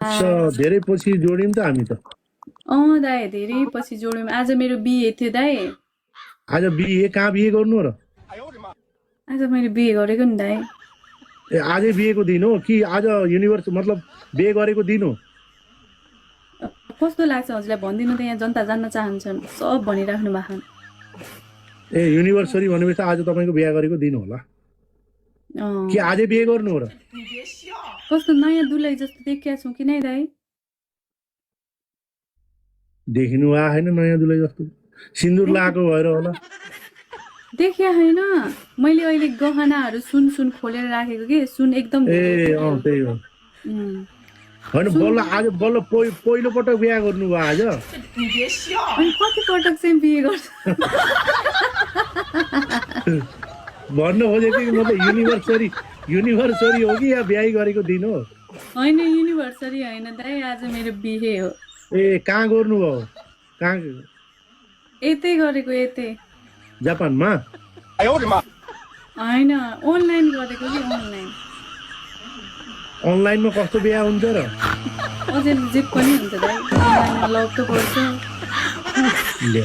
धेरै पछि जोड्यौँ त हामी त। दाइ धेरै पछि जोड्यौँ। आज मेरो बिहे थियो दाइ। आज बिहे कहाँ बिहे गर्नु र? आज मैले बिहे गरेको नि दाइ। ए आजै बिहेको दिन हो कि आज युनिभर्स मतलब बिहे गरेको दिन हो? कस्तो लाग्छ हजुरलाई भनिदिनु त, यहाँ जनता जान्न चाहन्छन्, सब भनिराख्नु भएको। ए युनिभर्सरी भनेपछि आज तपाईँको बिहे गरेको दिन होला कि आजै बिहे गर्नु हो र? कस्तो नयाँ दुलै जस्तो देखिया छौँ कि नै दाइ? देखिनु आएको छैन नयाँ दुलै जस्तो, सिन्दुर लगाएको भएर होला। देखिया होइन, मैले अहिले गहनाहरू सुन खोलेर राखेको कि, सुन एकदम ए त्यही हो। होइन बल्ल आज बल्ल पहिलो पटक बिहे गर्नु भयो आज? अनि कति पटक चाहिँ बिहे गर्छ भन्न खोजेको कि मतलब युनिभर्सरी हो कि या बिहे गरेको दिन हो? होइन युनिभर्सरी होइन दाइ, आज मेरो बिहे हो। ए कहाँ गर्नु भयो? कहाँ? यतै गरेको, यतै जापानमा? होइन अनलाइन गरेको कि, अनलाइन। अनलाइनमा कस्तो बिहे हुन्छ र? अझै जे पनि हुन्छ दाइ, अनलाइनमा लभ त पर्छ। ले